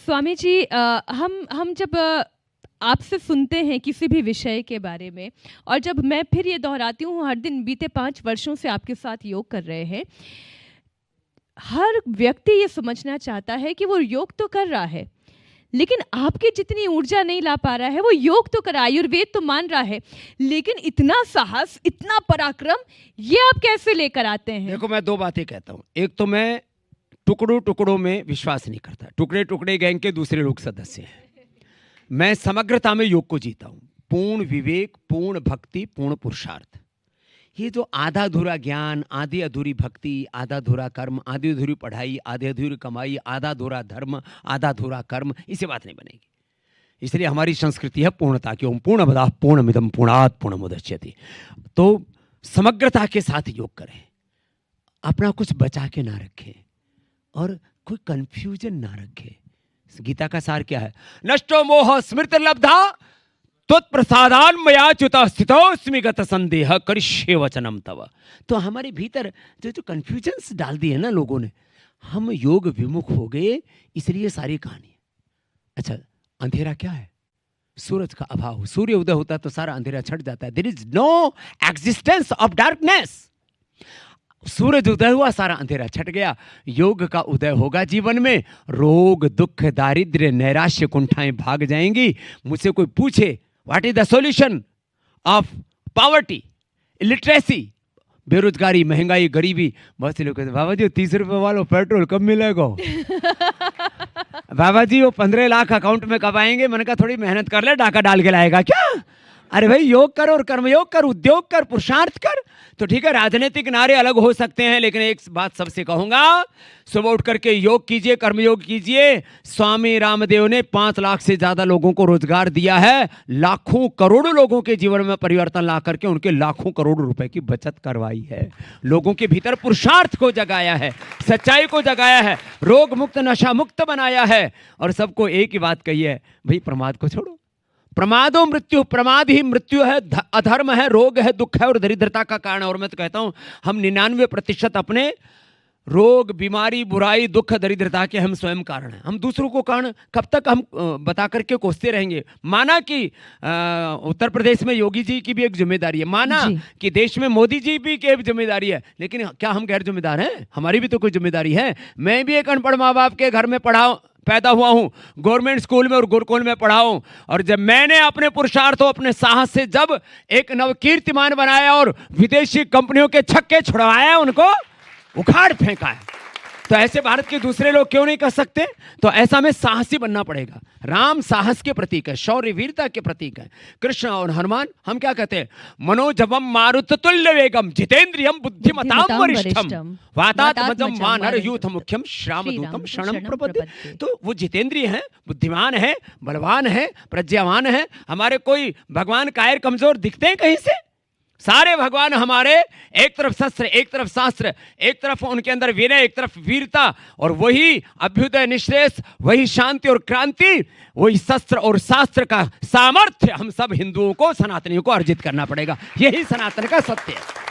स्वामी जी, हम जब आपसे सुनते हैं किसी भी विषय के बारे में, और जब मैं फिर ये दोहराती हूँ, हर दिन बीते 5 वर्षों से आपके साथ योग कर रहे हैं, हर व्यक्ति ये समझना चाहता है कि वो योग तो कर रहा है, लेकिन आपकी जितनी ऊर्जा नहीं ला पा रहा है। वो योग तो कर, आयुर्वेद तो मान रहा है, लेकिन इतना साहस, इतना पराक्रम, ये आप कैसे लेकर आते हैं? देखो, मैं 2 बातें कहता हूँ। एक तो मैं टुकड़ों टुकड़ों में विश्वास नहीं करता। टुकड़े टुकड़े गैंग के दूसरे लोग सदस्य हैं। मैं समग्रता में योग को जीता हूँ। पूर्ण विवेक, पूर्ण भक्ति, पूर्ण पुरुषार्थ। ये जो आधा अधूरा ज्ञान, आधी अधूरी भक्ति, आधा अधूरा कर्म, आधी अधूरी पढ़ाई, आधी अधूरी कमाई, आधा अधूरा धर्म, आधा अधूरा कर्म, इससे बात नहीं बनेगी। इसलिए हमारी संस्कृति है पूर्णता की। ओम पूर्णमदः पूर्णमिदं पूर्णात् पूर्णमुदच्यते। तो समग्रता के साथ योग करें, अपना कुछ बचा के ना रखें और कोई कंफ्यूजन ना रखें। गीता का सार क्या है? नष्टो मोह स्मृति लब्धा त्वत्प्रसादान मया च्युतः स्थितोऽस्मि गत संदेह करिष्ये वचनम तव। तो हमारे भीतर जो कंफ्यूजन्स डाल दिए ना लोगों ने, हम योग विमुख हो गए, इसलिए सारी कहानी। अच्छा, अंधेरा क्या है? सूरज का अभाव। सूर्य उदय होता तो सारा अंधेरा छट जाता है। There is no existence of darkness. सूरज उदय हुआ, सारा अंधेरा छट गया। योग का उदय होगा जीवन में, रोग दुख दारिद्र्य नैराश्य कुंठाएं भाग जाएंगी। मुझसे कोई पूछे what is the solution of poverty, illiteracy, बेरोजगारी, महंगाई, गरीबी, बहुत से लोग कहते हैं बाबा जी 30 रुपए वालों पेट्रोल कब मिलेगा? बाबा जी वो 15 लाख अकाउंट में कब आएंगे? मैंने कहा थोड़ी मेहनत कर ले, डाका डाल के लाएगा क्या? अरे भाई, योग कर और कर्मयोग कर, उद्योग कर, पुरुषार्थ कर। तो ठीक है, राजनीतिक नारे अलग हो सकते हैं, लेकिन एक बात सबसे कहूंगा, सुबह उठ करके योग कीजिए, कर्मयोग कीजिए। स्वामी रामदेव ने 5 लाख से ज्यादा लोगों को रोजगार दिया है। लाखों करोड़ों लोगों के जीवन में परिवर्तन ला करके उनके लाखों करोड़ रुपए की बचत करवाई है। लोगों के भीतर पुरुषार्थ को जगाया है, सच्चाई को जगाया है, रोग मुक्त नशा मुक्त बनाया है। और सबको एक ही बात कही है, भाई प्रमाद को छोड़ो। प्रमादो मृत्यु, प्रमाद ही मृत्यु है, अधर्म है, रोग है, दुख है और दरिद्रता का कारण है। और मैं तो कहता हूं हम 99% अपने रोग, बीमारी, बुराई, दुख, दरिद्रता के हम स्वयं कारण हैं। हम दूसरों को कारण कब तक हम बता करके कोसते रहेंगे? माना कि उत्तर प्रदेश में योगी जी की भी एक जिम्मेदारी है, माना कि देश में मोदी जी भी की एक जिम्मेदारी है, लेकिन क्या हम गैर जिम्मेदार हैं? हमारी भी तो कोई जिम्मेदारी है। मैं भी एक अनपढ़ माँ बाप के घर में पैदा हुआ हूं, गवर्नमेंट स्कूल में और गुरुकुल में पढ़ा हूं। और जब मैंने अपने पुरुषार्थों, अपने साहस से जब एक नवकीर्तिमान बनाया और विदेशी कंपनियों के छक्के छुड़वाया, उनको उखाड़ फेंका है, तो ऐसे भारत के दूसरे लोग क्यों नहीं कर सकते? तो ऐसा में साहसी बनना पड़ेगा। राम साहस के प्रतीक है, शौर्य वीरता के प्रतीक है। कृष्ण और हनुमान हम क्या कहते हैं? मनोजवम मारुततुल्य वेगम जितेंद्रियम बुद्धिमताम वरिष्ठम वातात्मजम वानरयूथ मुख्यम श्यामदूतम शरणं प्रपद्ये। तो वो जितेंद्रिय हैं, बुद्धिमान है, बलवान है, प्रज्ञावान है। हमारे कोई भगवान कायर कमजोर दिखते हैं कहीं से? सारे भगवान हमारे एक तरफ शस्त्र, एक तरफ शास्त्र, एक तरफ उनके अंदर विनय, एक तरफ वीरता, और वही अभ्युदय निश्रेष, वही शांति और क्रांति, वही शस्त्र और शास्त्र का सामर्थ्य हम सब हिंदुओं को, सनातनियों को अर्जित करना पड़ेगा। यही सनातन का सत्य है।